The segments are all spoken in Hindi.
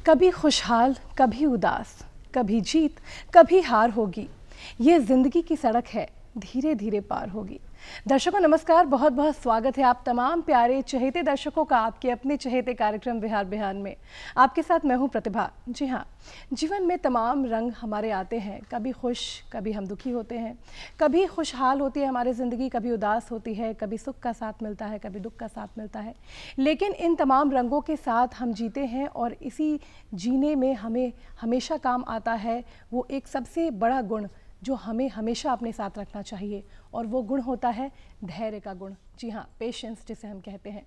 कभी खुशहाल, कभी उदास, कभी जीत, कभी हार होगी। ये जिंदगी की सड़क है, धीरे धीरे पार होगी। दर्शकों नमस्कार, बहुत बहुत स्वागत है आप तमाम प्यारे चहेते दर्शकों का आपके अपने चहेते कार्यक्रम बिहार बिहान में। आपके साथ मैं हूं प्रतिभा। जी हाँ, जीवन में तमाम रंग हमारे आते हैं, कभी खुश, कभी हम दुखी होते हैं, कभी खुशहाल होती है हमारी ज़िंदगी, कभी उदास होती है, कभी सुख का साथ मिलता है, कभी दुख का साथ मिलता है। लेकिन इन तमाम रंगों के साथ हम जीते हैं और इसी जीने में हमें हमेशा काम आता है वो एक सबसे बड़ा गुण जो हमें हमेशा अपने साथ रखना चाहिए, और वो गुण होता है धैर्य का गुण। जी हाँ, पेशेंस जिसे हम कहते हैं।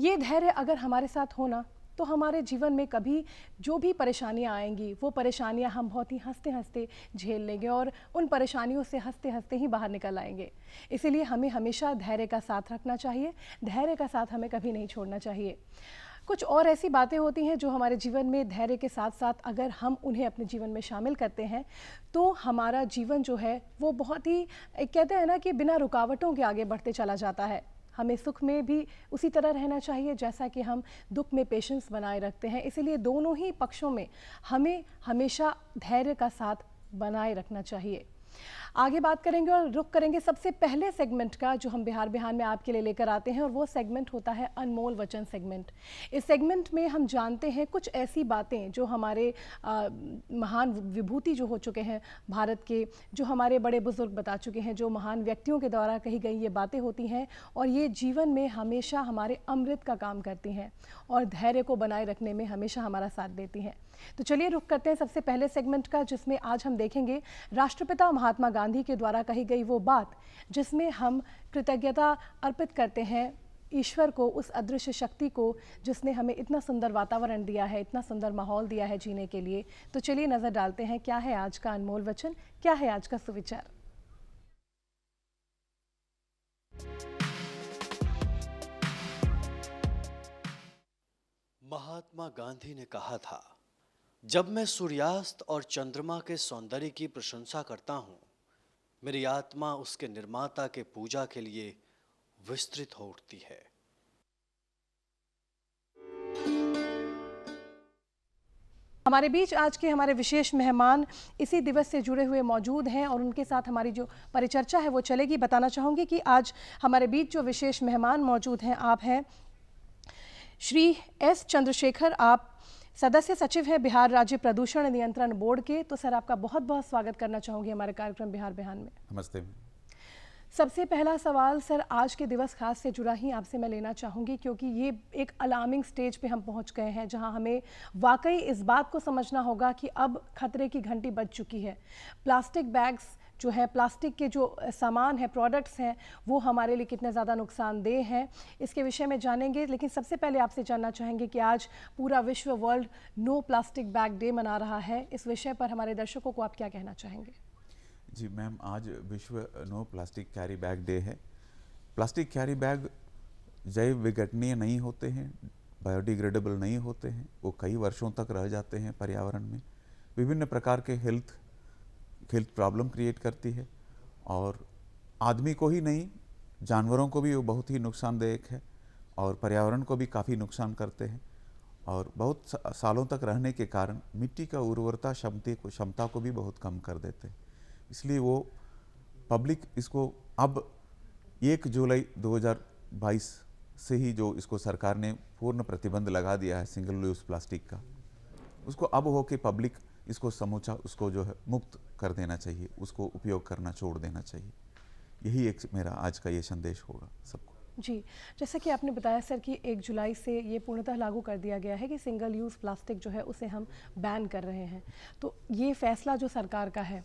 ये धैर्य अगर हमारे साथ होना तो हमारे जीवन में कभी जो भी परेशानियाँ आएंगी वो परेशानियाँ हम बहुत ही हंसते हंसते झेल लेंगे और उन परेशानियों से हंसते हंसते ही बाहर निकल आएंगे। इसीलिए हमें हमेशा धैर्य का साथ रखना चाहिए, धैर्य का साथ हमें कभी नहीं छोड़ना चाहिए। कुछ और ऐसी बातें होती हैं जो हमारे जीवन में धैर्य के साथ साथ अगर हम उन्हें अपने जीवन में शामिल करते हैं तो हमारा जीवन जो है वो बहुत ही कहते हैं ना कि बिना रुकावटों के आगे बढ़ते चला जाता है। हमें सुख में भी उसी तरह रहना चाहिए जैसा कि हम दुख में पेशेंस बनाए रखते हैं। इसीलिए दोनों ही पक्षों में हमें हमेशा धैर्य का साथ बनाए रखना चाहिए। आगे बात करेंगे और रुख करेंगे सबसे पहले सेगमेंट का जो हम बिहार बिहान में आपके लिए लेकर आते हैं, और वो सेगमेंट होता है अनमोल वचन सेगमेंट। इस सेगमेंट में हम जानते हैं कुछ ऐसी बातें जो हमारे महान विभूति जो हो चुके हैं भारत के, जो हमारे बड़े बुजुर्ग बता चुके हैं, जो महान व्यक्तियों के द्वारा कही गई ये बातें होती हैं और ये जीवन में हमेशा हमारे अमृत का काम करती हैं और धैर्य को बनाए रखने में हमेशा हमारा साथ देती हैं। तो चलिए रुख करते हैं सबसे पहले सेगमेंट का, जिसमें आज हम देखेंगे राष्ट्रपिता महात्मा गांधी के द्वारा कही गई वो बात जिसमें हम कृतज्ञता अर्पित करते हैं ईश्वर को, उस अदृश्य शक्ति को जिसने हमें इतना सुंदर वातावरण दिया है, इतना सुंदर माहौल दिया है जीने के लिए। तो चलिए नजर डालते हैं क्या है आज का अनमोल वचन, क्या है आज का सुविचार। महात्मा गांधी ने कहा था, जब मैं सूर्यास्त और चंद्रमा के सौंदर्य की प्रशंसा करता हूं, मेरी आत्मा उसके निर्माता के पूजा के लिए विस्तृत हो उठती है। हमारे बीच आज के हमारे विशेष मेहमान इसी दिवस से जुड़े हुए मौजूद हैं और उनके साथ हमारी जो परिचर्चा है वो चलेगी। बताना चाहूँगी कि आज हमारे बीच जो विशेष मेहमान मौजूद हैं, आप हैं श्री एस चंद्रशेखर, आप सदस्य सचिव हैं बिहार राज्य प्रदूषण नियंत्रण बोर्ड के। तो सर, आपका बहुत बहुत स्वागत करना चाहूँगी हमारे कार्यक्रम बिहार बिहान में। नमस्ते। सबसे पहला सवाल सर आज के दिवस खास से जुड़ा ही आपसे मैं लेना चाहूँगी, क्योंकि ये एक अलार्मिंग स्टेज पे हम पहुँच गए हैं जहाँ हमें वाकई इस बात को समझना होगा कि अब खतरे की घंटी बज चुकी है। प्लास्टिक बैग्स जो है, प्लास्टिक के जो सामान है, प्रोडक्ट्स हैं, वो हमारे लिए कितने ज़्यादा नुकसानदेह हैं, इसके विषय में जानेंगे। लेकिन सबसे पहले आपसे जानना चाहेंगे कि आज पूरा विश्व world no plastic bag day मना रहा है, इस विषय पर हमारे दर्शकों को आप क्या कहना चाहेंगे? जी मैम, आज विश्व no plastic carry bag day है। प्लास्टिक कैरी बैग जैव विघटनीय नहीं होते हैं, बायोडिग्रेडेबल नहीं होते हैं, वो कई वर्षों तक रह जाते हैं पर्यावरण में, विभिन्न प्रकार के हेल्थ प्रॉब्लम क्रिएट करती है और आदमी को ही नहीं, जानवरों को भी वो बहुत ही नुकसानदायक है और पर्यावरण को भी काफ़ी नुकसान करते हैं और बहुत सालों तक रहने के कारण मिट्टी का उर्वरता क्षमता को भी बहुत कम कर देते हैं। इसलिए वो पब्लिक इसको अब 1 जुलाई 2022 से ही जो इसको सरकार ने पूर्ण प्रतिबंध लगा दिया है सिंगल यूज़ प्लास्टिक का, उसको अब हो के पब्लिक इसको समूचा उसको जो है मुक्त कर देना चाहिए, उसको उपयोग करना छोड़ देना चाहिए। यही एक मेरा आज का ये संदेश होगा सबको। जी, जैसा कि आपने बताया सर कि 1 जुलाई से ये पूर्णतः लागू कर दिया गया है कि सिंगल यूज़ प्लास्टिक जो है उसे हम बैन कर रहे हैं। तो ये फैसला जो सरकार का है,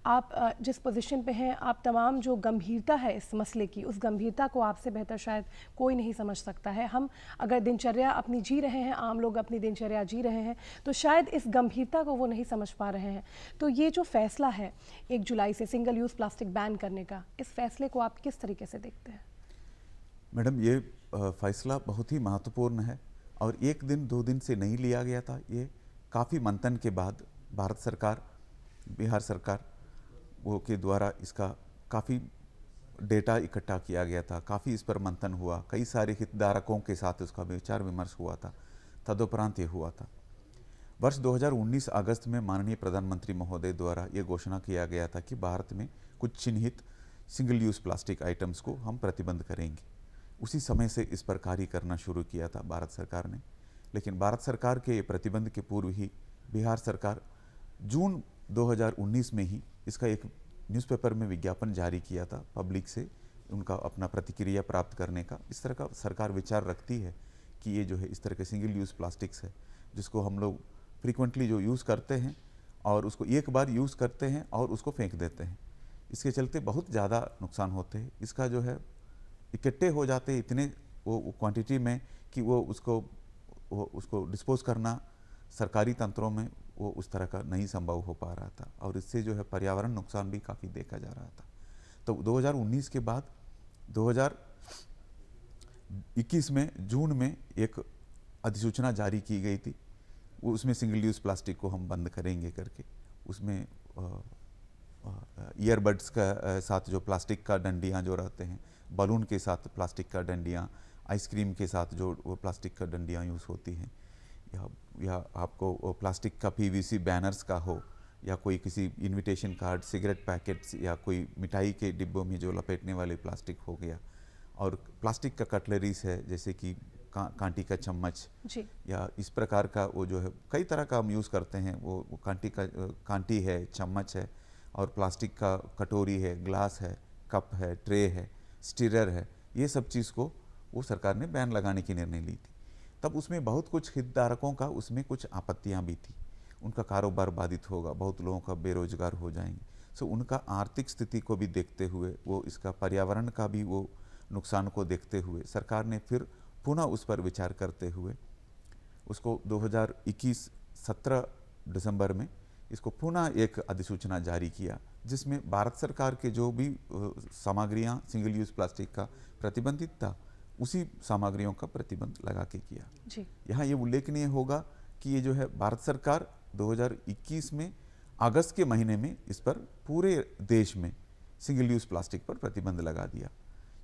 आप जिस पोजीशन पे हैं, आप तमाम जो गंभीरता है इस मसले की, उस गंभीरता को आपसे बेहतर शायद कोई नहीं समझ सकता है। हम अगर दिनचर्या अपनी जी रहे हैं, आम लोग अपनी दिनचर्या जी रहे हैं, तो शायद इस गंभीरता को वो नहीं समझ पा रहे हैं। तो ये जो फैसला है 1 जुलाई से सिंगल यूज़ प्लास्टिक बैन करने का, इस फैसले को आप किस तरीके से देखते हैं? मैडम, ये फैसला बहुत ही महत्वपूर्ण है और 1 दिन 2 दिन से नहीं लिया गया था। ये काफ़ी मंथन के बाद भारत सरकार, बिहार सरकार वो के द्वारा इसका काफ़ी डेटा इकट्ठा किया गया था, काफ़ी इस पर मंथन हुआ, कई सारे हितधारकों के साथ उसका विचार विमर्श हुआ था, तदुपरांत ये हुआ था। वर्ष 2019 अगस्त में माननीय प्रधानमंत्री महोदय द्वारा ये घोषणा किया गया था कि भारत में कुछ चिन्हित सिंगल यूज़ प्लास्टिक आइटम्स को हम प्रतिबंध करेंगे। उसी समय से इस पर कार्य करना शुरू किया था भारत सरकार ने। लेकिन भारत सरकार के प्रतिबंध के पूर्व ही बिहार सरकार जून 2019 में ही इसका एक न्यूज़पेपर में विज्ञापन जारी किया था पब्लिक से उनका अपना प्रतिक्रिया प्राप्त करने का। इस तरह का सरकार विचार रखती है कि ये जो है इस तरह के सिंगल यूज़ प्लास्टिक्स है जिसको हम लोग फ्रीक्वेंटली जो यूज़ करते हैं और उसको एक बार यूज़ करते हैं और उसको फेंक देते हैं, इसके चलते बहुत ज़्यादा नुकसान होते हैं। इसका जो है इकट्ठे हो जाते इतने वो क्वांटिटी में कि वो उसको डिस्पोज करना सरकारी तंत्रों में वो उस तरह का नहीं संभव हो पा रहा था और इससे जो है पर्यावरण नुकसान भी काफ़ी देखा जा रहा था। तो 2019 के बाद 2021 में जून में एक अधिसूचना जारी की गई थी, उसमें सिंगल यूज़ प्लास्टिक को हम बंद करेंगे करके। उसमें ईयरबड्स का साथ जो प्लास्टिक का डंडियाँ जो रहते हैं, बलून के साथ प्लास्टिक का डंडियाँ, आइसक्रीम के साथ जो वो प्लास्टिक का डंडियाँ यूज़ होती हैं, या आपको प्लास्टिक का पीवीसी बैनर्स का हो या कोई किसी इनविटेशन कार्ड, सिगरेट पैकेट्स या कोई मिठाई के डिब्बों में जो लपेटने वाले प्लास्टिक हो गया, और प्लास्टिक का कटलरीज है जैसे कि कांटी का चम्मच या इस प्रकार का वो जो है कई तरह का हम यूज़ करते हैं, वो कांटी है, चम्मच है, और प्लास्टिक का कटोरी है, ग्लास है, कप है, ट्रे है, स्टीरर है, ये सब चीज़ को वो सरकार ने बैन लगाने की निर्णय ली थी। तब उसमें बहुत कुछ हितधारकों का उसमें कुछ आपत्तियां भी थी, उनका कारोबार बाधित होगा, बहुत लोगों का बेरोजगार हो जाएंगे। सो उनका आर्थिक स्थिति को भी देखते हुए, वो इसका पर्यावरण का भी वो नुकसान को देखते हुए सरकार ने फिर पुनः उस पर विचार करते हुए उसको 2021 17 दिसंबर में इसको पुनः एक अधिसूचना जारी किया, जिसमें भारत सरकार के जो भी सामग्रियां सिंगल यूज़ प्लास्टिक का प्रतिबंधित था उसी सामग्रियों का प्रतिबंध लगा के किया जी। यहाँ ये उल्लेखनीय होगा कि ये जो है भारत सरकार 2021 में अगस्त के महीने में इस पर पूरे देश में सिंगल यूज़ प्लास्टिक पर प्रतिबंध लगा दिया।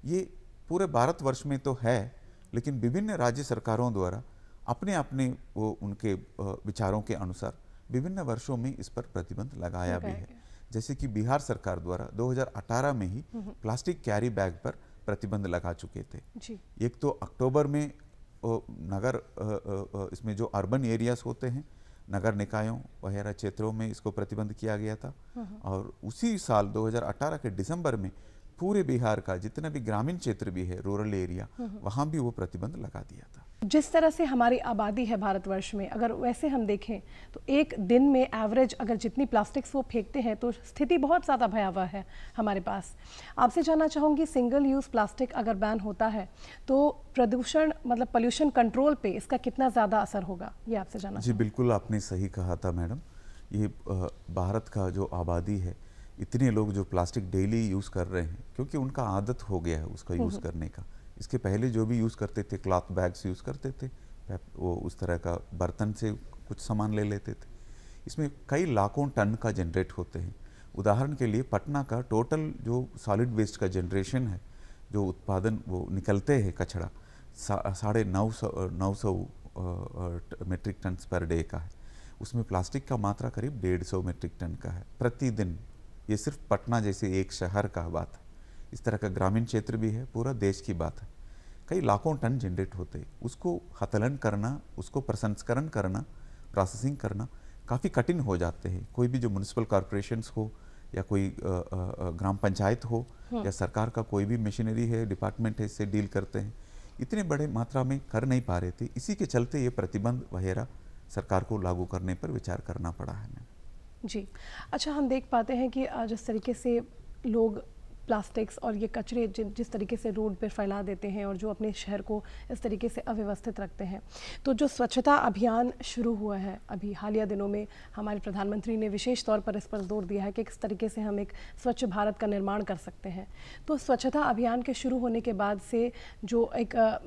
ये पूरे भारतवर्ष में तो है, लेकिन विभिन्न राज्य सरकारों द्वारा अपने अपने वो उनके विचारों के अनुसार विभिन्न वर्षों में इस पर प्रतिबंध लगाया भी है। जैसे कि बिहार सरकार द्वारा 2018 में ही प्लास्टिक कैरी बैग पर प्रतिबंध लगा चुके थे जी। एक तो अक्टूबर में नगर इसमें जो अर्बन एरियाज होते हैं, नगर निकायों वगैरह क्षेत्रों में इसको प्रतिबंध किया गया था, और उसी साल 2018 के दिसंबर में पूरे बिहार का जितना भी ग्रामीण क्षेत्र भी है, रूरल एरिया, वहाँ भी वो प्रतिबंध लगा दिया था। जिस तरह से हमारी आबादी है भारतवर्ष में, अगर वैसे हम देखें तो एक दिन में एवरेज अगर जितनी प्लास्टिक्स वो फेंकते हैं तो स्थिति बहुत ज़्यादा भयावह है हमारे पास। आपसे जानना चाहूँगी, सिंगल यूज़ प्लास्टिक अगर बैन होता है तो प्रदूषण मतलब पोल्यूशन कंट्रोल पे इसका कितना ज़्यादा असर होगा, ये आपसे जानना जी। बिल्कुल आपने सही कहा था मैडम। ये भारत का जो आबादी है, इतने लोग जो प्लास्टिक डेली यूज़ कर रहे हैं क्योंकि उनका आदत हो गया है उसका यूज़ करने का। इसके पहले जो भी यूज़ करते थे क्लॉथ बैग्स यूज़ करते थे, वो उस तरह का बर्तन से कुछ सामान ले लेते थे। इसमें कई लाखों टन का जनरेट होते हैं। उदाहरण के लिए पटना का टोटल जो सॉलिड वेस्ट का जनरेशन है, जो उत्पादन वो निकलते हैं कचरा 950 मेट्रिक टन पर डे का है। उसमें प्लास्टिक का मात्रा करीब 150 मेट्रिक टन का है प्रतिदिन। ये सिर्फ पटना जैसे एक शहर का बात है, इस तरह का ग्रामीण क्षेत्र भी है, पूरा देश की बात है। कई लाखों टन जनरेट होते हैं, उसको हथलन करना, उसको प्रसंस्करण करना, प्रोसेसिंग करना काफ़ी कठिन हो जाते हैं। कोई भी जो म्यूनिसिपल कॉरपोरेशंस हो या कोई ग्राम पंचायत हो या सरकार का कोई भी मशीनरी है, डिपार्टमेंट है, इससे डील करते हैं, इतने बड़े मात्रा में कर नहीं पा रहे थे। इसी के चलते ये प्रतिबंध वगैरह सरकार को लागू करने पर विचार करना पड़ा है जी। अच्छा, हम देख पाते हैं कि जिस तरीके से लोग प्लास्टिक्स और ये कचरे जिस तरीके से रोड पर फैला देते हैं और जो अपने शहर को इस तरीके से अव्यवस्थित रखते हैं, तो जो स्वच्छता अभियान शुरू हुआ है अभी हालिया दिनों में, हमारे प्रधानमंत्री ने विशेष तौर पर इस पर जोर दिया है कि किस तरीके से हम एक स्वच्छ भारत का निर्माण कर सकते हैं। तो स्वच्छता अभियान के शुरू होने के बाद से जो एक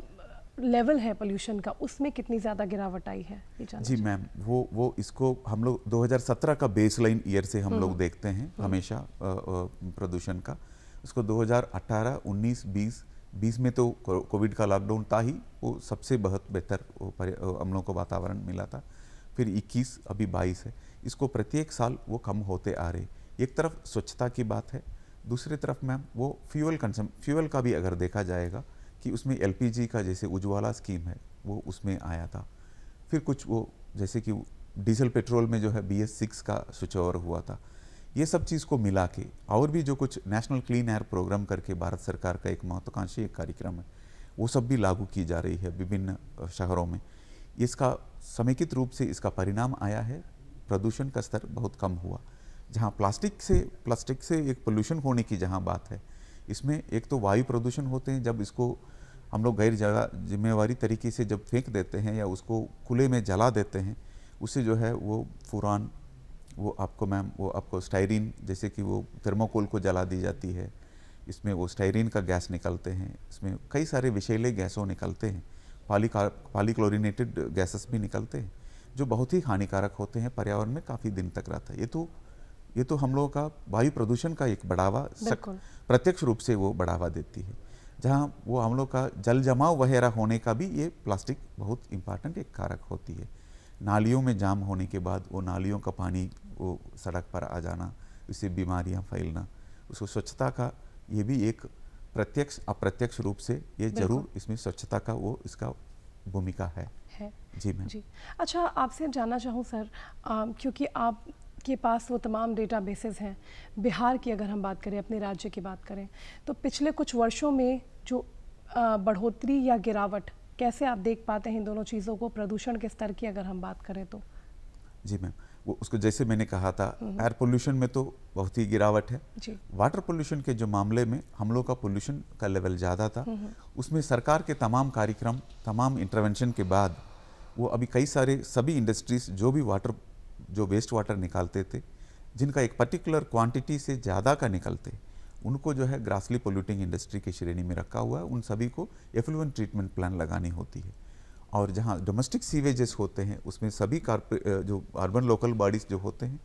लेवल है पोल्यूशन का, उसमें कितनी ज़्यादा गिरावट आई है? जी मैम, वो इसको हम लोग 2017 का बेसलाइन ईयर से हम लोग देखते हैं हमेशा प्रदूषण का। उसको 2018, 19, 20 में तो कोविड का लॉकडाउन था ही, वो सबसे बहुत बेहतर हम लोगों को वातावरण मिला था। फिर 21, अभी 22 है। इसको प्रत्येक साल वो कम होते आ रहे। एक तरफ स्वच्छता की बात है, दूसरी तरफ मैम वो फ्यूल का भी अगर देखा जाएगा कि उसमें एलपीजी का जैसे उज्ज्वला स्कीम है वो उसमें आया था। फिर कुछ वो जैसे कि डीजल पेट्रोल में जो है BS6 का स्विच ओवर हुआ था। ये सब चीज़ को मिला के और भी जो कुछ नेशनल क्लीन एयर प्रोग्राम करके भारत सरकार का एक महत्वाकांक्षी एक कार्यक्रम है, वो सब भी लागू की जा रही है विभिन्न शहरों में। इसका समेकित रूप से इसका परिणाम आया है, प्रदूषण का स्तर बहुत कम हुआ। जहाँ प्लास्टिक से एक पोल्यूशन होने की जहाँ बात है, इसमें एक तो वायु प्रदूषण होते हैं, जब इसको हम लोग गैर जिम्मेवारी तरीके से जब फेंक देते हैं या उसको खुले में जला देते हैं, उससे जो है वो फुरान, वो आपको स्टायरीन, जैसे कि वो थर्मोकोल को जला दी जाती है, इसमें वो स्टायरीन का गैस निकलते हैं, इसमें कई सारे विषैले गैसों निकलते हैं, पॉलीक्लोरिनेटेड गैसेस भी निकलते हैं, जो बहुत ही हानिकारक होते हैं, पर्यावरण में काफ़ी दिन तक रहता है। ये तो हम लोगों का वायु प्रदूषण का एक बढ़ावा प्रत्यक्ष रूप से वो बढ़ावा देती है। जहाँ वो हम लोग का जल जमाव वगैरह होने का भी ये प्लास्टिक बहुत इम्पॉर्टेंट एक कारक होती है। नालियों में जाम होने के बाद वो नालियों का पानी वो सड़क पर आ जाना, इससे बीमारियां फैलना, उसको स्वच्छता का ये भी एक प्रत्यक्ष अप्रत्यक्ष रूप से ये जरूर इसमें स्वच्छता का वो इसका भूमिका है। जी मैम। जी अच्छा, आपसे जानना चाहूँ सर, क्योंकि आपके पास वो तमाम डेटाबेसेस हैं, बिहार की अगर हम बात करें, अपने राज्य की बात करें, तो पिछले कुछ वर्षों में जो बढ़ोतरी या गिरावट कैसे आप देख पाते हैं इन दोनों चीज़ों को, प्रदूषण के स्तर की अगर हम बात करें तो? जी मैम, वो उसको जैसे मैंने कहा था, एयर पोल्यूशन में तो बहुत ही गिरावट है जी। वाटर पोल्यूशन के जो मामले में हम लोग का पोल्यूशन का लेवल ज़्यादा था, उसमें सरकार के तमाम कार्यक्रम, तमाम इंटरवेंशन के बाद वो अभी कई सारे सभी इंडस्ट्रीज जो वेस्ट वाटर निकालते थे, जिनका एक पर्टिकुलर क्वांटिटी से ज़्यादा का निकलते, उनको जो है ग्रासली पोल्यूटिंग इंडस्ट्री की श्रेणी में रखा हुआ है। उन सभी को एफ्लुएंट ट्रीटमेंट प्लान लगानी होती है। और जहाँ डोमेस्टिक सीवेजेस होते हैं, उसमें सभी जो अर्बन लोकल बॉडीज़ जो होते हैं,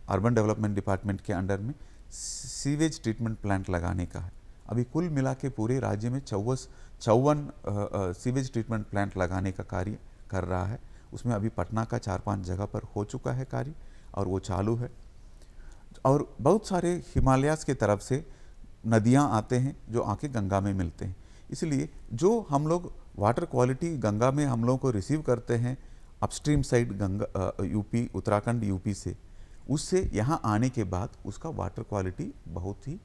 अर्बन डेवलपमेंट डिपार्टमेंट के अंडर में सीवेज ट्रीटमेंट प्लांट लगाने का है। अभी कुल मिला के पूरे राज्य में 54 सीवेज ट्रीटमेंट प्लांट लगाने का कार्य कर रहा है। उसमें अभी पटना का 4-5 जगह पर हो चुका है कार्य और वो चालू है। और बहुत सारे हिमालयाज़ की तरफ से नदियाँ आते हैं जो आके गंगा में मिलते हैं। इसलिए जो हम लोग वाटर क्वालिटी गंगा में हम लोगों को रिसीव करते हैं upstream side Ganga UP, Uttarakhand UP से, उससे यहाँ आने के बाद उसका वाटर क्वालिटी बहुत ही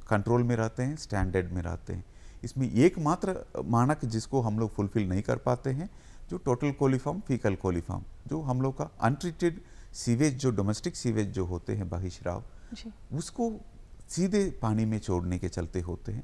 कंट्रोल में रहते हैं, स्टैंडर्ड में रहते हैं। इसमें एकमात्र मानक जिसको हम लोग फुलफिल नहीं कर पाते हैं, जो टोटल कोलीफॉर्म, फीकल कोलीफॉर्म, जो हम लोग का अनट्रीटेड सीवेज, जो डोमेस्टिक सीवेज जो होते हैं बहिष्राव, उसको सीधे पानी में छोड़ने के चलते होते हैं।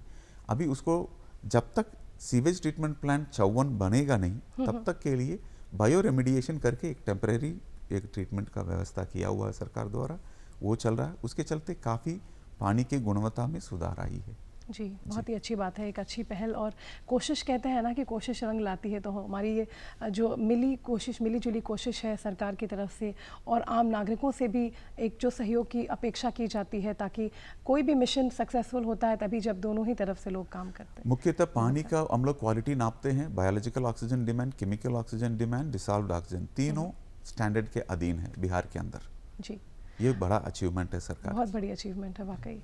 अभी उसको जब तक सीवेज ट्रीटमेंट प्लांट 54 बनेगा नहीं, तब तक के लिए बायो रेमिडिएशन करके एक टेम्परेरी एक ट्रीटमेंट का व्यवस्था किया हुआ है सरकार द्वारा, वो चल रहा है। उसके चलते काफ़ी पानी की गुणवत्ता में सुधार आई है। जी, बहुत ही अच्छी बात है, एक अच्छी पहल। और कोशिश कहते हैं ना कि कोशिश रंग लाती है, तो हमारी ये जो मिली जुली कोशिश है सरकार की तरफ से और आम नागरिकों से भी एक जो सहयोग की अपेक्षा की जाती है, ताकि कोई भी मिशन सक्सेसफुल होता है तभी जब दोनों ही तरफ से लोग काम करते हैं। मुख्यतः पानी का हम लोग क्वालिटी नापते हैं, biological oxygen demand, chemical oxygen demand, dissolved oxygen, तीनों स्टैंडर्ड के अधीन है बिहार के अंदर। जी, ये बड़ा अचीवमेंट है सरकार, बहुत बड़ी अचीवमेंट है वाकई।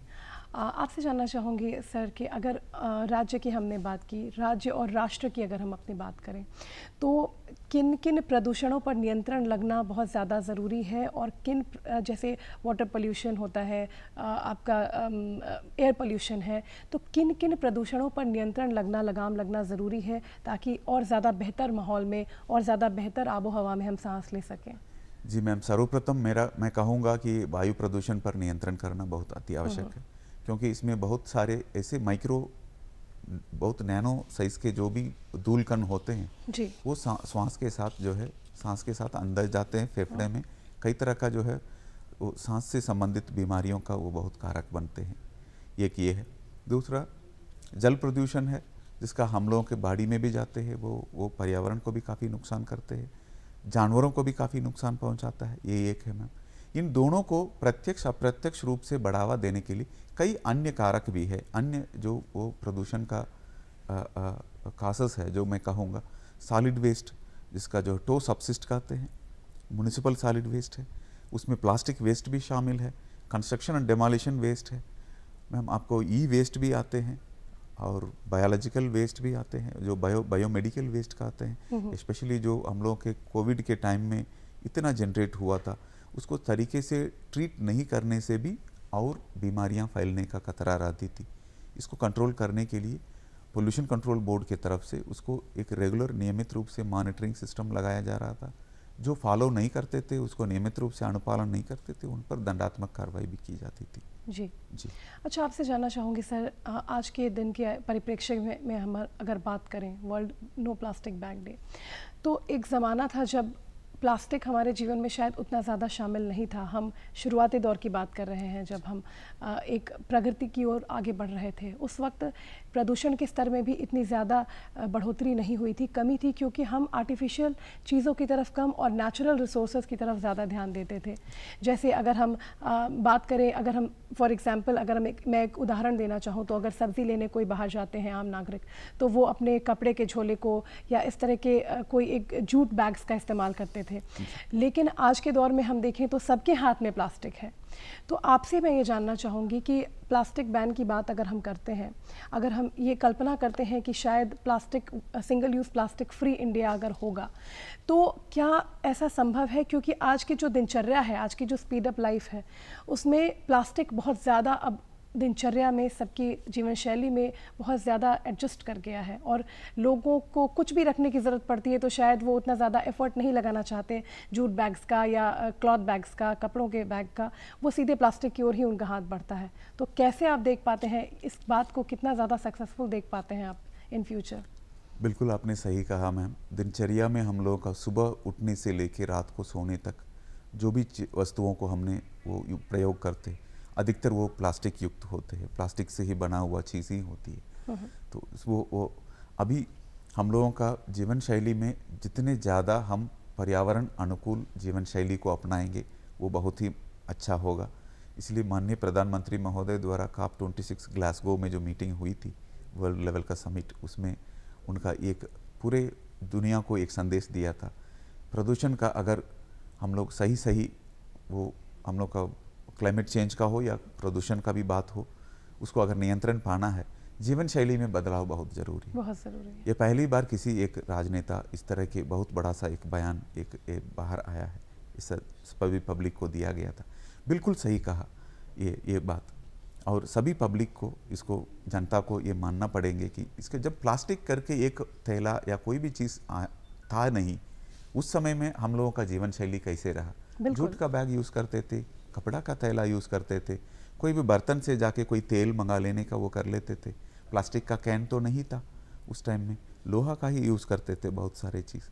आपसे जानना चाहूँगी सर कि अगर राज्य की हमने बात की, राज्य और राष्ट्र की अगर हम अपनी बात करें, तो किन किन प्रदूषणों पर नियंत्रण लगना बहुत ज़्यादा ज़रूरी है, और किन, जैसे वाटर पोल्यूशन होता है, आपका एयर पोल्यूशन है, तो किन किन प्रदूषणों पर नियंत्रण लगना, लगाम लगना ज़रूरी है, ताकि और ज़्यादा बेहतर माहौल में और ज़्यादा बेहतर आबो हवा में हम सांस ले सकें? जी मैम, सर्वप्रथम मैं कहूँगा कि वायु प्रदूषण पर नियंत्रण करना बहुत अति आवश्यक है, क्योंकि इसमें बहुत सारे ऐसे बहुत नैनो साइज के जो भी धूल कण होते हैं जी, वो सांस के साथ अंदर जाते हैं फेफड़े में, कई तरह का जो है वो सांस से संबंधित बीमारियों का वो बहुत कारक बनते हैं। एक ये है। दूसरा जल प्रदूषण है, जिसका हम लोगों के बाड़ी में भी जाते हैं, वो पर्यावरण को भी काफ़ी नुकसान करते हैं, जानवरों को भी काफ़ी नुकसान पहुंचाता है। ये एक है मैम। इन दोनों को प्रत्यक्ष अप्रत्यक्ष रूप से बढ़ावा देने के लिए कई अन्य कारक भी है, अन्य जो वो प्रदूषण का कासेस है, जो मैं कहूँगा सॉलिड वेस्ट, जिसका जो टो सबसिस्ट कहते हैं, म्युनिसिपल सॉलिड वेस्ट है, उसमें प्लास्टिक वेस्ट भी शामिल है, कंस्ट्रक्शन एंड डेमोलिशन वेस्ट है मैम, आपको ई वेस्ट भी आते हैं और बायोलॉजिकल वेस्ट भी आते हैं, जो बायोमेडिकल वेस्ट कहते हैं, स्पेशली जो हम लोगों के कोविड के टाइम में इतना जनरेट हुआ था, उसको तरीके से ट्रीट नहीं करने से भी और बीमारियां फैलने का खतरा रहती थी। इसको कंट्रोल करने के लिए पोल्यूशन कंट्रोल बोर्ड की तरफ से उसको एक रेगुलर नियमित रूप से मॉनिटरिंग सिस्टम लगाया जा रहा था। जो फॉलो नहीं करते थे, उसको नियमित रूप से अनुपालन नहीं करते थे, उन पर दंडात्मक कार्रवाई भी की जाती थी। जी जी अच्छा, आपसे जानना चाहूँगी सर, आज के दिन के परिप्रेक्ष्य में हम अगर बात करें world no plastic bag day, तो एक ज़माना था जब प्लास्टिक हमारे जीवन में शायद उतना ज़्यादा शामिल नहीं था। हम शुरुआती दौर की बात कर रहे हैं जब हम एक प्रगति की ओर आगे बढ़ रहे थे। उस वक्त प्रदूषण के स्तर में भी इतनी ज़्यादा बढ़ोतरी नहीं हुई थी, कमी थी, क्योंकि हम आर्टिफिशियल चीज़ों की तरफ कम और नेचुरल रिसोर्सेज की तरफ ज़्यादा ध्यान देते थे। जैसे अगर हम बात करें, अगर हम फॉर एग्जांपल अगर मैं एक उदाहरण देना चाहूँ, तो अगर सब्ज़ी लेने कोई बाहर जाते हैं आम नागरिक, तो वो अपने कपड़े के झोले को या इस तरह के कोई एक जूट बैग्स का इस्तेमाल करते थे। लेकिन आज के दौर में हम देखें तो सबके हाथ में प्लास्टिक है। तो आपसे मैं ये जानना चाहूँगी कि प्लास्टिक बैन की बात अगर हम करते हैं, अगर हम ये कल्पना करते हैं कि शायद plastic single use plastic free India अगर होगा, तो क्या ऐसा संभव है? क्योंकि आज की जो दिनचर्या है, आज की जो स्पीड अप लाइफ है, उसमें प्लास्टिक बहुत ज़्यादा अब दिनचर्या में, सबकी जीवन शैली में बहुत ज़्यादा एडजस्ट कर गया है, और लोगों को कुछ भी रखने की ज़रूरत पड़ती है तो शायद वो उतना ज़्यादा एफर्ट नहीं लगाना चाहते जूट बैग्स का या क्लॉथ बैग्स का, कपड़ों के बैग का, वो सीधे प्लास्टिक की ओर ही उनका हाथ बढ़ता है। तो कैसे आप देख पाते हैं इस बात को, कितना ज़्यादा सक्सेसफुल देख पाते हैं आप इन फ्यूचर? बिल्कुल आपने सही कहा मैम। दिनचर्या में हम लोगों का सुबह उठने से लेकर रात को सोने तक जो भी वस्तुओं को हमने वो प्रयोग करते, अधिकतर वो प्लास्टिक युक्त होते हैं, प्लास्टिक से ही बना हुआ चीज़ ही होती है। तो वो अभी हम लोगों का जीवन शैली में जितने ज़्यादा हम पर्यावरण अनुकूल जीवन शैली को अपनाएंगे, वो बहुत ही अच्छा होगा। इसलिए माननीय प्रधानमंत्री महोदय द्वारा COP26 ग्लासगो में जो मीटिंग हुई थी, वर्ल्ड लेवल का समिट, उसमें उनका एक पूरे दुनिया को एक संदेश दिया था। प्रदूषण का अगर हम लोग सही वो हम लोग का क्लाइमेट चेंज का हो या प्रदूषण का भी बात हो, उसको अगर नियंत्रण पाना है, जीवन शैली में बदलाव बहुत ज़रूरी है। ये पहली बार किसी एक राजनेता इस तरह के बहुत बड़ा सा एक बयान एक बाहर आया है, इस सभी पब्लिक को दिया गया था। बिल्कुल सही कहा ये बात, और सभी पब्लिक को, इसको जनता को ये मानना पड़ेंगे कि इसके जब प्लास्टिक करके एक थैला या कोई भी चीज़ था नहीं, उस समय में हम लोगों का जीवन शैली कैसे रहा। जूट का बैग यूज़ करते थे, कपड़ा का थैला यूज़ करते थे, कोई भी बर्तन से जाके कोई तेल मंगा लेने का वो कर लेते थे। प्लास्टिक का कैन तो नहीं था उस टाइम में, लोहा का ही यूज़ करते थे बहुत सारे चीज़।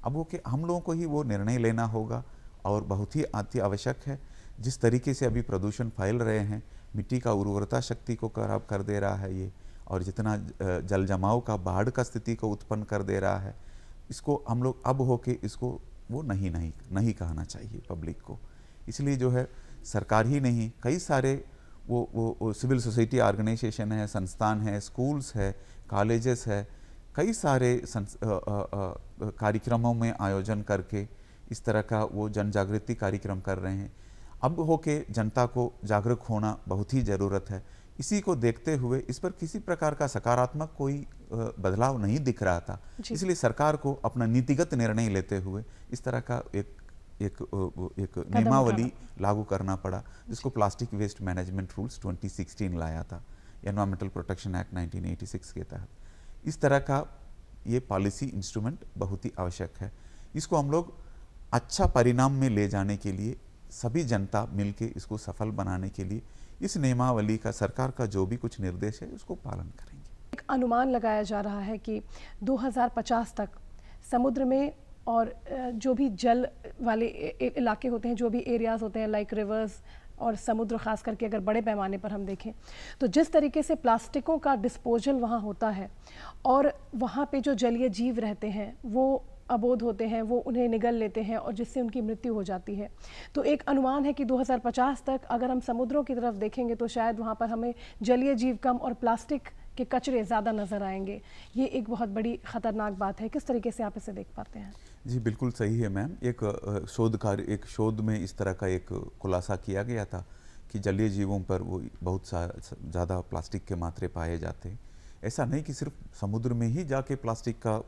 अब वो कि हम लोगों को ही वो निर्णय लेना होगा, और बहुत ही अति आवश्यक है। जिस तरीके से अभी प्रदूषण फैल रहे हैं, मिट्टी का उर्वरता शक्ति को खराब कर दे रहा है ये, और जितना जल जमाव का, बाढ़ का स्थिति को उत्पन्न कर दे रहा है, इसको हम लोग अब होके इसको वो नहीं कहना चाहिए पब्लिक को। इसलिए जो है सरकार ही नहीं, कई सारे वो सिविल सोसाइटी ऑर्गेनाइजेशन है, संस्थान है, स्कूल्स है, कॉलेजेस है, कई सारे कार्यक्रमों में आयोजन करके इस तरह का वो जन जागृति कार्यक्रम कर रहे हैं। अब होके जनता को जागरूक होना बहुत ही ज़रूरत है। इसी को देखते हुए इस पर किसी प्रकार का सकारात्मक कोई बदलाव नहीं दिख रहा था, इसलिए सरकार को अपना नीतिगत निर्णय लेते हुए इस तरह का एक नियमावली लागू करना पड़ा, जिसको प्लास्टिक वेस्ट मैनेजमेंट रूल्स 2016 लाया था, एनवायरमेंटल प्रोटेक्शन एक्ट 1986 के तहत। इस तरह का ये पॉलिसी इंस्ट्रूमेंट बहुत ही आवश्यक है। इसको हम लोग अच्छा परिणाम में ले जाने के लिए, सभी जनता मिलके इसको सफल बनाने के लिए इस नियमावली का, सरकार का जो भी कुछ निर्देश है, उसको पालन करेंगे। एक अनुमान लगाया जा रहा है कि 2050 तक समुद्र में और जो भी जल वाले इलाके होते हैं, जो भी एरियाज़ होते हैं लाइक रिवर्स और समुद्र, ख़ास करके अगर बड़े पैमाने पर हम देखें, तो जिस तरीके से प्लास्टिकों का डिस्पोजल वहाँ होता है और वहाँ पे जो जलीय जीव रहते हैं वो अबोध होते हैं, वो उन्हें निगल लेते हैं और जिससे उनकी मृत्यु हो जाती है। तो एक अनुमान है कि 2050 तक अगर हम समुद्रों की तरफ देखेंगे तो शायद वहाँ पर हमें जलीय जीव कम और प्लास्टिक कि कचरे ज़्यादा नज़र आएंगे, ये एक बहुत बड़ी ख़तरनाक बात है। किस तरीके से आप इसे देख पाते हैं? जी बिल्कुल सही है मैम। एक शोध में इस तरह का एक खुलासा किया गया था कि जलीय जीवों पर वो बहुत ज़्यादा प्लास्टिक के मात्रे पाए जाते हैं। ऐसा नहीं कि सिर्फ समुद्र में ही जाके प्लास्टिक का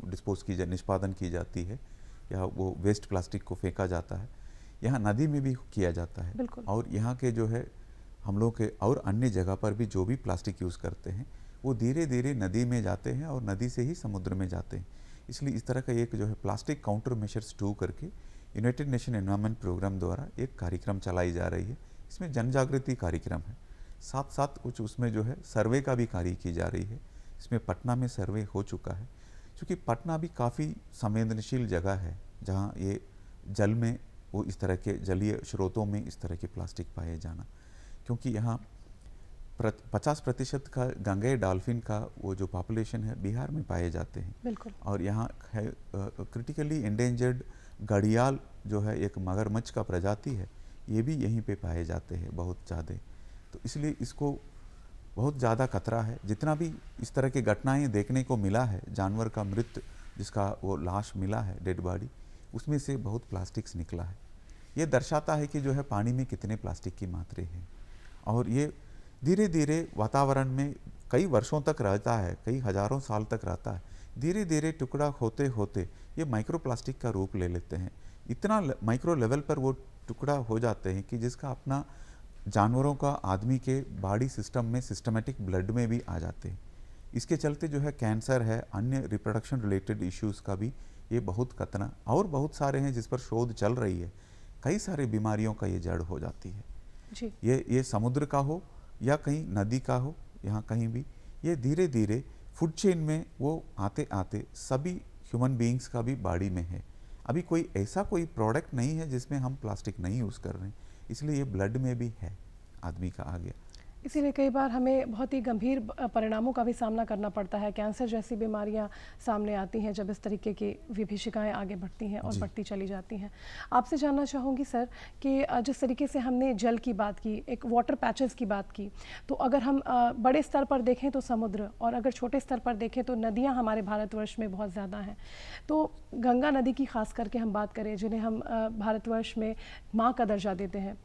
डिस्पोज की निष्पादन की जाती है या वो वेस्ट प्लास्टिक को फेंका जाता है, यहाँ नदी में भी किया जाता है। बिल्कुल। और यहाँ के जो है हम लोग के और अन्य जगह पर भी जो भी प्लास्टिक यूज़ करते हैं वो धीरे धीरे नदी में जाते हैं और नदी से ही समुद्र में जाते हैं। इसलिए इस तरह का एक जो है प्लास्टिक काउंटर मेजर्स 2 करके यूनाइटेड नेशन एनवायरनमेंट प्रोग्राम द्वारा एक कार्यक्रम चलाई जा रही है। इसमें जन जागृति कार्यक्रम है, साथ साथ कुछ उसमें जो है सर्वे का भी कार्य की जा रही है। इसमें पटना में सर्वे हो चुका है, क्योंकि पटना भी काफ़ी संवेदनशील जगह है जहाँ ये जल में वो इस तरह के जलीय स्रोतों में इस तरह के प्लास्टिक पाए जाना, क्योंकि यहाँ 50% का गंगे डॉल्फिन का वो जो पॉपुलेशन है बिहार में पाए जाते हैं। बिल्कुल। और यहाँ है क्रिटिकली एंडेंजर्ड घड़ियाल जो है एक मगरमच्छ का प्रजाति है, ये भी यहीं पे पाए जाते हैं बहुत ज़्यादा। तो इसलिए इसको बहुत ज़्यादा खतरा है। जितना भी इस तरह की घटनाएं देखने को मिला है, जानवर का मृत जिसका वो लाश मिला है डेड बॉडी, उसमें से बहुत प्लास्टिक्स निकला है। ये दर्शाता है कि जो है पानी में कितने प्लास्टिक की मात्रा है और ये धीरे धीरे वातावरण में कई वर्षों तक रहता है, कई हजारों साल तक रहता है। धीरे धीरे टुकड़ा होते होते ये माइक्रो प्लास्टिक का रूप ले लेते हैं। इतना माइक्रो लेवल पर वो टुकड़ा हो जाते हैं कि जिसका अपना जानवरों का आदमी के बॉडी सिस्टम में सिस्टमेटिक ब्लड में भी आ जाते हैं। इसके चलते जो है कैंसर है, अन्य रिप्रोडक्शन रिलेटेड इश्यूज़ का भी ये बहुत खतरा और बहुत सारे हैं जिस पर शोध चल रही है। कई सारी बीमारियों का ये जड़ हो जाती है जी। ये समुद्र का हो या कहीं नदी का हो, यहाँ कहीं भी ये धीरे धीरे फूड चेन में वो आते आते सभी ह्यूमन बीइंग्स का भी बॉडी में है। अभी कोई प्रोडक्ट नहीं है जिसमें हम प्लास्टिक नहीं यूज़ कर रहे हैं, इसलिए ये ब्लड में भी है, आदमी का आ गया। इसीलिए कई बार हमें बहुत ही गंभीर परिणामों का भी सामना करना पड़ता है। कैंसर जैसी बीमारियां सामने आती हैं जब इस तरीके की विभीषिकाएं आगे बढ़ती हैं और बढ़ती चली जाती हैं। आपसे जानना चाहूँगी सर कि जिस तरीके से हमने जल की बात की, एक वाटर पैचेस की बात की, तो अगर हम बड़े स्तर पर देखें तो समुद्र, और अगर छोटे स्तर पर देखें तो नदियाँ हमारे भारतवर्ष में बहुत ज़्यादा हैं। तो गंगा नदी की खास करके हम बात करें, जिन्हें हम भारतवर्ष में माँ का दर्जा देते हैं,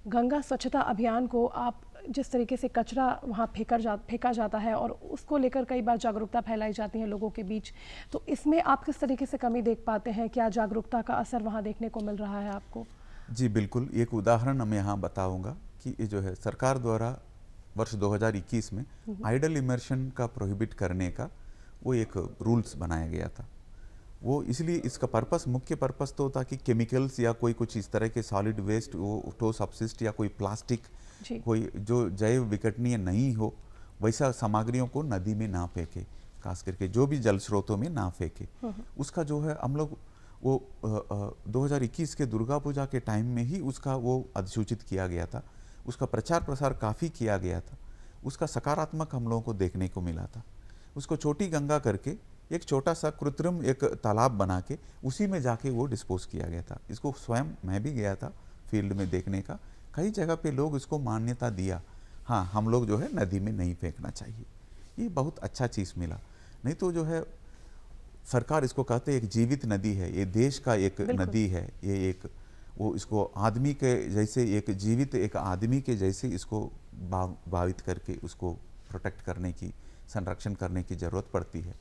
गंगा स्वच्छता अभियान को आप जिस तरीके से कचरा वहाँ फेंका जाता है और उसको लेकर कई बार जागरूकता फैलाई जाती है लोगों के बीच, तो इसमें आप किस तरीके से कमी देख पाते हैं? क्या जागरूकता का असर वहाँ देखने को मिल रहा है आपको? जी बिल्कुल, एक उदाहरण मैं यहाँ बताऊँगा कि ये जो है सरकार द्वारा वर्ष 2021 में आइडल इमर्शन का प्रोहिबिट करने का वो एक रूल्स बनाया गया था। वो इसलिए इसका मुख्य पर्पस तो था कि केमिकल्स या कोई कुछ इस तरह के सॉलिड वेस्ट, वो टो सबसिस्ट या कोई प्लास्टिक, कोई जो जैव विघटनीय नहीं हो वैसा सामग्रियों को नदी में ना फेंके, खास करके जो भी जल स्रोतों में ना फेंके। उसका जो है हम लोग वो 2021 के दुर्गा पूजा के टाइम में ही उसका वो अधिसूचित किया गया था। उसका प्रचार प्रसार काफ़ी किया गया था। उसका सकारात्मक हम लोगों को देखने को मिला था। उसको छोटी गंगा करके एक छोटा सा कृत्रिम एक तालाब बना के उसी में जाके वो डिस्पोज किया गया था। इसको स्वयं मैं भी गया था फील्ड में देखने का। कई जगह पे लोग इसको मान्यता दिया, हाँ हम लोग जो है नदी में नहीं फेंकना चाहिए। ये बहुत अच्छा चीज़ मिला। नहीं तो जो है सरकार इसको कहते एक जीवित नदी है, ये देश का एक नदी है, ये एक वो इसको आदमी के जैसे एक जीवित एक आदमी के जैसे इसको भावित करके उसको प्रोटेक्ट करने की, संरक्षण करने की ज़रूरत पड़ती है।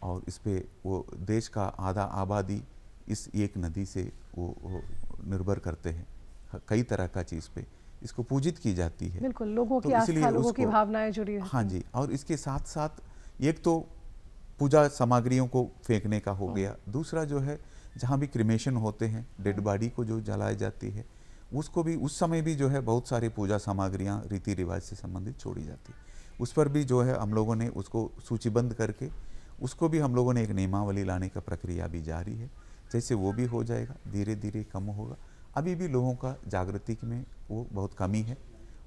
और इस पे वो देश का आधा आबादी इस एक नदी से वो निर्भर करते हैं। कई तरह का चीज़ पे इसको पूजित की जाती है। बिल्कुल, लोगों की आस्था, लोगों की भावनाएं जुड़ी हैं। हाँ जी, और इसके साथ साथ एक तो पूजा सामग्रियों को फेंकने का हो गया, दूसरा जो है जहाँ भी क्रिमेशन होते हैं, डेड बॉडी को जो जलाई जाती है, उसको भी उस समय भी जो है बहुत सारी पूजा सामग्रियाँ रीति रिवाज से संबंधित छोड़ी जाती है। उस पर भी जो है हम लोगों ने उसको सूचीबद्ध करके उसको भी हम लोगों ने एक नियमावली लाने का प्रक्रिया भी जारी है। जैसे वो भी हो जाएगा, धीरे धीरे कम होगा। अभी भी लोगों का जागृति में वो बहुत कमी है,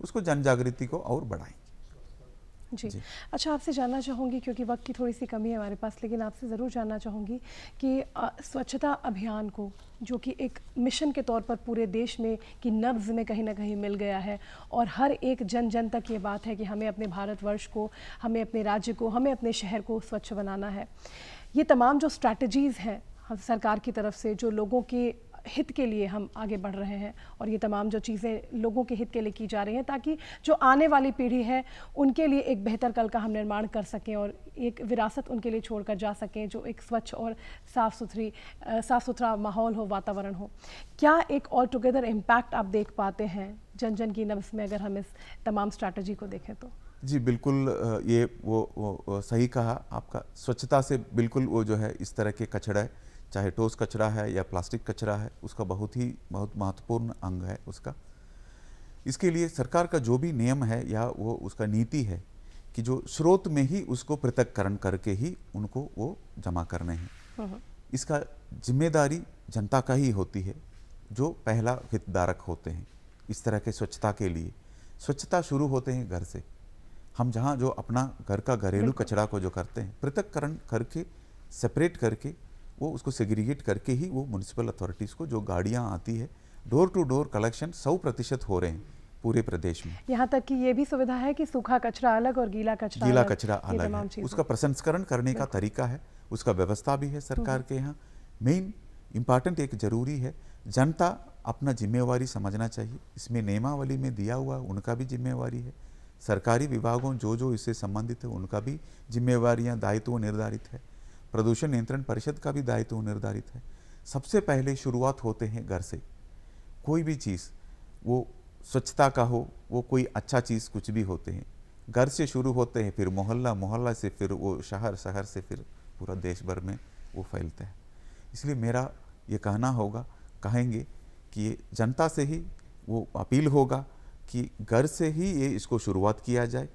उसको जन जागृति को और बढ़ाएंगे। जी। जी। अच्छा, आपसे जानना चाहूँगी, क्योंकि वक्त की थोड़ी सी कमी है हमारे पास, लेकिन आपसे ज़रूर जानना चाहूँगी कि स्वच्छता अभियान को, जो कि एक मिशन के तौर पर पूरे देश में की नब्ज़ में कहीं ना कहीं मिल गया है, और हर एक जन जन तक ये बात है कि हमें अपने भारतवर्ष को, हमें अपने राज्य को, हमें अपने शहर को स्वच्छ बनाना है। ये तमाम जो स्ट्रैटेजीज़ हैं सरकार की तरफ से, जो लोगों के हित के लिए हम आगे बढ़ रहे हैं, और ये तमाम जो चीज़ें लोगों के हित के लिए की जा रही हैं, ताकि जो आने वाली पीढ़ी है उनके लिए एक बेहतर कल का हम निर्माण कर सकें और एक विरासत उनके लिए छोड़कर जा सकें, जो एक स्वच्छ और साफ़ सुथरा माहौल हो, वातावरण हो। क्या एक ऑल टुगेदर इम्पैक्ट आप देख पाते हैं जन जन की नब्ज़ में, अगर हम इस तमाम स्ट्रैटेजी को देखें तो? जी बिल्कुल, ये वो सही कहा आपका। स्वच्छता से बिल्कुल वो जो है इस तरह के कचरा है, चाहे ठोस कचरा है या प्लास्टिक कचरा है, उसका बहुत महत्वपूर्ण अंग है उसका। इसके लिए सरकार का जो भी नियम है या वो उसका नीति है कि जो स्रोत में ही उसको पृथक्करण करके ही उनको वो जमा करने हैं। इसका जिम्मेदारी जनता का ही होती है, जो पहला हितधारक होते हैं इस तरह के स्वच्छता के लिए। स्वच्छता शुरू होते हैं घर से। हम जहाँ जो अपना घर का घरेलू कचरा को जो करते हैं, पृथक्करण करके, सेपरेट करके, वो उसको सेग्रीगेट करके ही वो म्युनिसिपल अथॉरिटीज़ को जो गाड़ियाँ आती है, डोर टू डोर कलेक्शन 100% हो रहे हैं पूरे प्रदेश में। यहाँ तक कि ये भी सुविधा है कि सूखा कचरा अलग और गीला कचरा अलग है। उसका प्रसंस्करण करने का तरीका है, उसका व्यवस्था भी है सरकार के यहाँ। मेन इम्पॉर्टेंट एक जरूरी है, जनता अपना जिम्मेवारी समझना चाहिए। इसमें नियमावली में दिया हुआ उनका भी जिम्मेवारी है, सरकारी विभागों जो इससे संबंधित है उनका भी जिम्मेवारियां, दायित्व निर्धारित है, प्रदूषण नियंत्रण परिषद का भी दायित्व निर्धारित है। सबसे पहले शुरुआत होते हैं घर से। कोई भी चीज़ वो स्वच्छता का हो, वो कोई अच्छा चीज़ कुछ भी होते हैं, घर से शुरू होते हैं, फिर मोहल्ला, मोहल्ला से फिर वो शहर, शहर से फिर पूरा देश भर में वो फैलते हैं। इसलिए मेरा ये कहना होगा, कहेंगे कि ये जनता से ही वो अपील होगा कि घर से ही ये इसको शुरुआत किया जाए।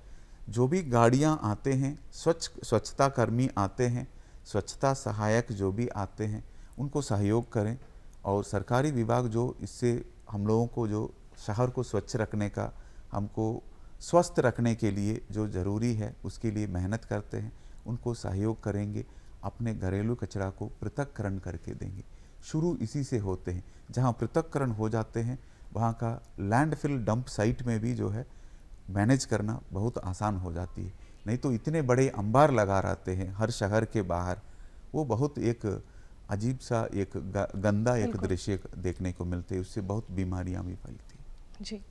जो भी गाड़ियाँ आते हैं, स्वच्छता कर्मी आते हैं, स्वच्छता सहायक जो भी आते हैं, उनको सहयोग करें। और सरकारी विभाग जो इससे हम लोगों को जो शहर को स्वच्छ रखने का, हमको स्वस्थ रखने के लिए जो ज़रूरी है उसके लिए मेहनत करते हैं, उनको सहयोग करेंगे, अपने घरेलू कचरा को पृथक्करण करके देंगे। शुरू इसी से होते हैं। जहाँ पृथक्करण हो जाते हैं वहाँ का लैंडफिल डंप साइट में भी जो है मैनेज करना बहुत आसान हो जाती है। नहीं तो इतने बड़े अंबार लगा रहते हैं हर शहर के बाहर, वो बहुत एक अजीब सा एक गंदा एक दृश्य देखने को मिलते हैं, उससे बहुत बीमारियां भी फैलती हैं। जी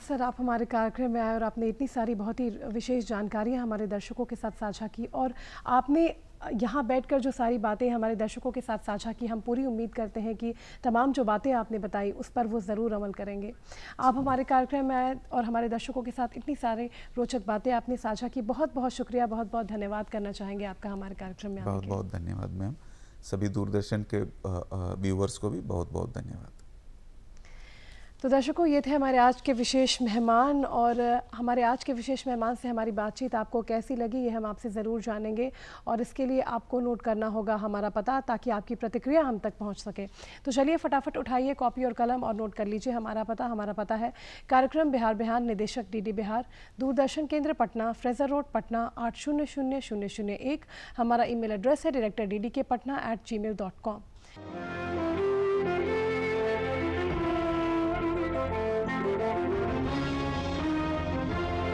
सर, आप हमारे कार्यक्रम में आए और आपने इतनी सारी बहुत ही विशेष जानकारियां हमारे दर्शकों के साथ साझा की, और आपने यहाँ बैठकर जो सारी बातें हमारे दर्शकों के साथ साझा की, हम पूरी उम्मीद करते हैं कि तमाम जो बातें आपने बताई उस पर वो ज़रूर अमल करेंगे। आप हमारे कार्यक्रम में आए और हमारे दर्शकों के साथ इतनी सारी रोचक बातें आपने साझा की, बहुत बहुत शुक्रिया, बहुत बहुत धन्यवाद करना चाहेंगे आपका हमारे कार्यक्रम में आने के लिए। बहुत बहुत धन्यवाद मैम। सभी दूरदर्शन के व्यूवर्स को भी बहुत बहुत धन्यवाद। तो दर्शकों, ये थे हमारे आज के विशेष मेहमान, और हमारे आज के विशेष मेहमान से हमारी बातचीत आपको कैसी लगी ये हम आपसे ज़रूर जानेंगे, और इसके लिए आपको नोट करना होगा हमारा पता, ताकि आपकी प्रतिक्रिया हम तक पहुंच सके। तो चलिए फटाफट उठाइए कॉपी और कलम और नोट कर लीजिए हमारा पता है कार्यक्रम बिहार बिहान, निदेशक डीडी बिहार, दूरदर्शन केंद्र पटना, फ्रेजर रोड पटना 800001। हमारा ईमेल एड्रेस है director.ddkpatna@gmail.com।